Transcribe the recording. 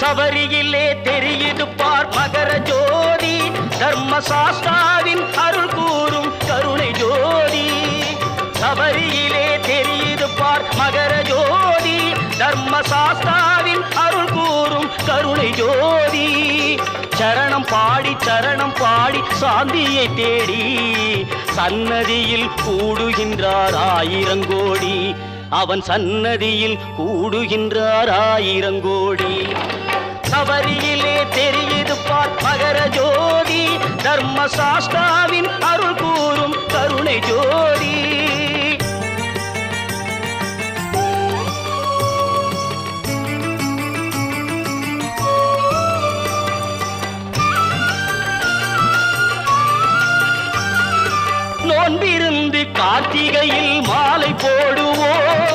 சபரியிலே தெரியுது பார் மகர ஜோதி, தர்மசாஸ்தாவின் அருள் கூறும் கருணை ஜோதி. சபரியிலே தெரியுது பார் மகர ஜோதி, தர்மசாஸ்தாவின் அருள் கூறும் கருணை ஜோதி. சரணம் பாடி சாந்தியை தேடி சன்னதியில் கூடுகின்றார் ஆயிரங்கோடி. அவன் சன்னதியில் கூடுகின்றார் ஆயிரங்கோடி. சபரியிலே தெரியுது பார் மகர ஜோதி, தர்மசாஸ்தாவின் அருள் கூறும் கருணை ஜோதி. நோன்பிருந்து கார்த்திகையில் மாலை போடுவோம்,